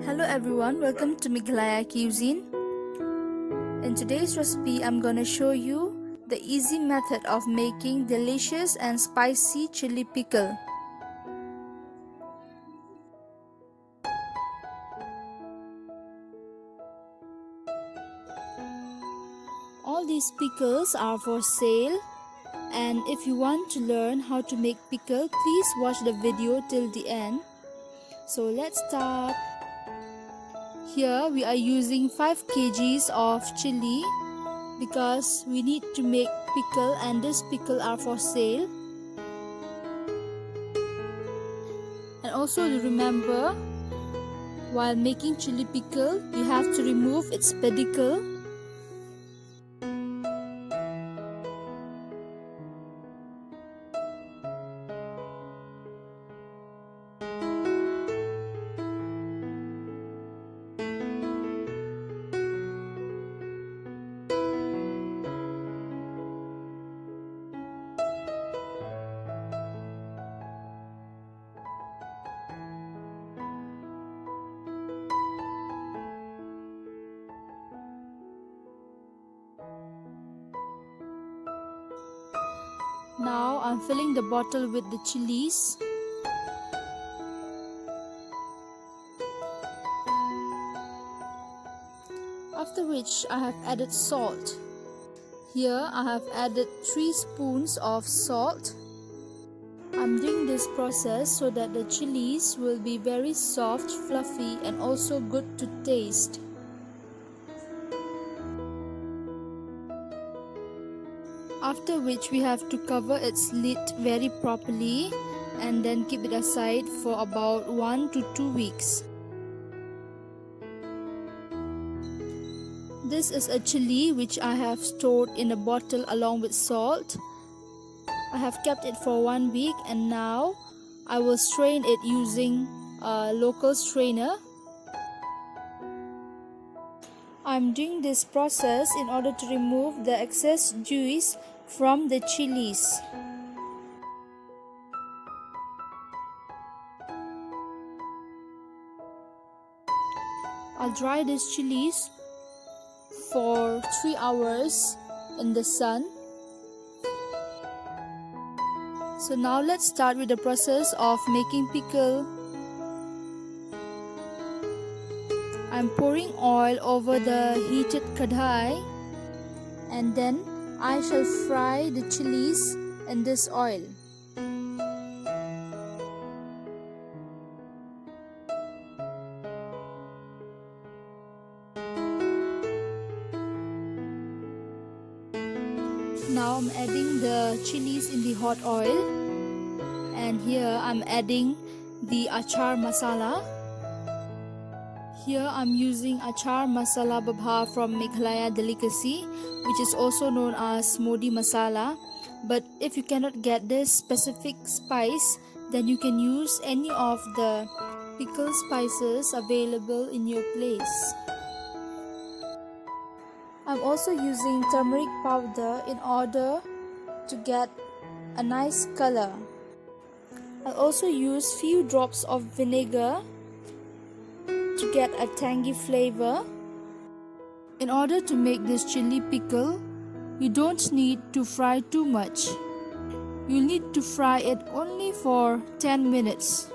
Hello everyone, welcome to Meghalaya Cuisine. In today's recipe, I'm gonna show you the easy method of making delicious and spicy chili pickle. All these pickles are for sale, and if you want to learn how to make pickle, please watch the video till the end. So let's start. Here we are using 5 kgs of chili because we need to make pickle, and this pickle are for sale. And also remember, while making chili pickle, you have to remove its pedicle. Now I'm filling the bottle with the chilies. After which I have added salt. Here I have added 3 spoons of salt. I'm doing this process so that the chilies will be very soft, fluffy, and also good to taste. After which we have to cover its lid very properly and then keep it aside for about 1 to 2 weeks. This is a chili which I have stored in a bottle along with salt. I have kept it for 1 week, and now I will strain it using a local strainer. I'm doing this process in order to remove the excess juice from the chilies. I'll dry these chilies for 3 hours in the sun. So now let's start with the process of making pickle. I'm pouring oil over the heated kadhai, and then I shall fry the chilies in this oil. Now I'm adding the chilies in the hot oil, and here I'm adding the achar masala. Here I'm using achar masala babha from Meghalaya delicacy, which is also known as modi masala. But if you cannot get this specific spice, then you can use any of the pickle spices available in your place. I'm also using turmeric powder in order to get a nice color. I'll also use few drops of vinegar to get a tangy flavor. In order to make this chili pickle, you don't need to fry too much. You'll need to fry it only for 10 minutes.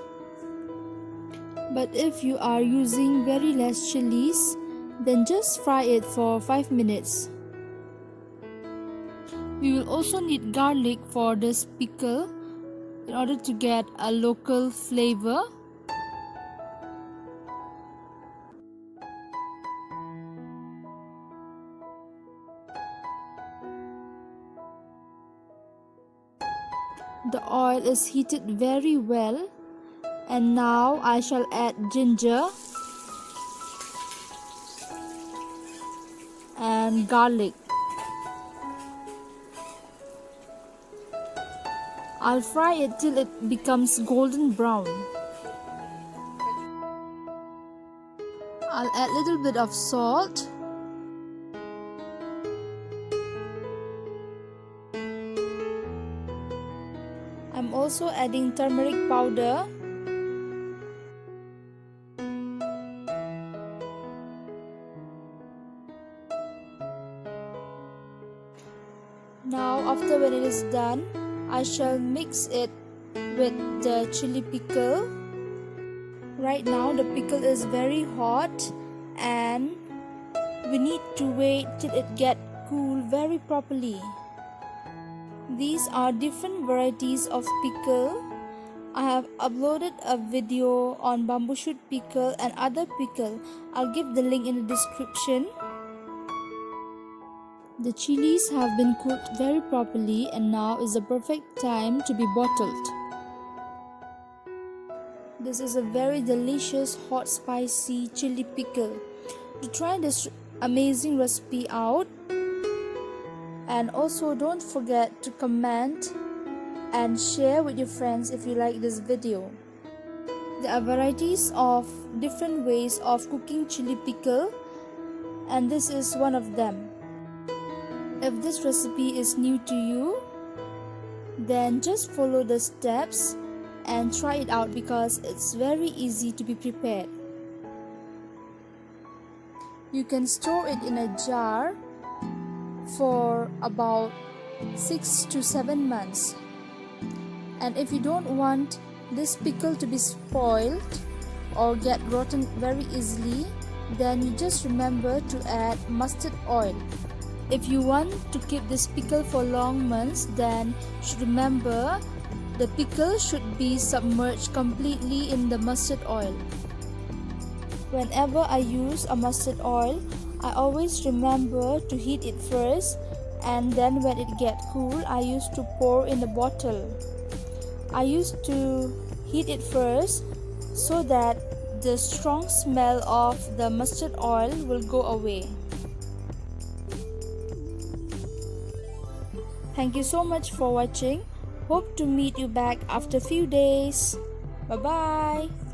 But if you are using very less chilies, then just fry it for 5 minutes. We will also need garlic for this pickle in order to get a local flavor. The oil is heated very well, and now I shall add ginger and garlic. I'll fry it till it becomes golden brown. I'll add a little bit of salt. I'm also adding turmeric powder Now after when it is done, I shall mix it with the chili pickle. Right now the pickle is very hot and we need to wait till it get cool very properly. These are different varieties of pickle. I have uploaded a video on bamboo shoot pickle and other pickle. I'll give the link in the description. The chilies have been cooked very properly and now is the perfect time to be bottled. This is a very delicious hot spicy chili pickle. To try this amazing recipe out, and also don't forget to comment and share with your friends if you like this video. There are varieties of different ways of cooking chili pickle and this is one of them. If this recipe is new to you, then just follow the steps and try it out because it's very easy to be prepared. You can store it in a jar for about 6 to 7 months. And if you don't want this pickle to be spoiled or get rotten very easily, then you just remember to add mustard oil. If you want to keep this pickle for long months, then you should remember the pickle should be submerged completely in the mustard oil. Whenever I use a mustard oil, I always remember to heat it first and then when it gets cool, I used to pour in the bottle. I used to heat it first so that the strong smell of the mustard oil will go away. Thank you so much for watching. Hope to meet you back after a few days. Bye bye.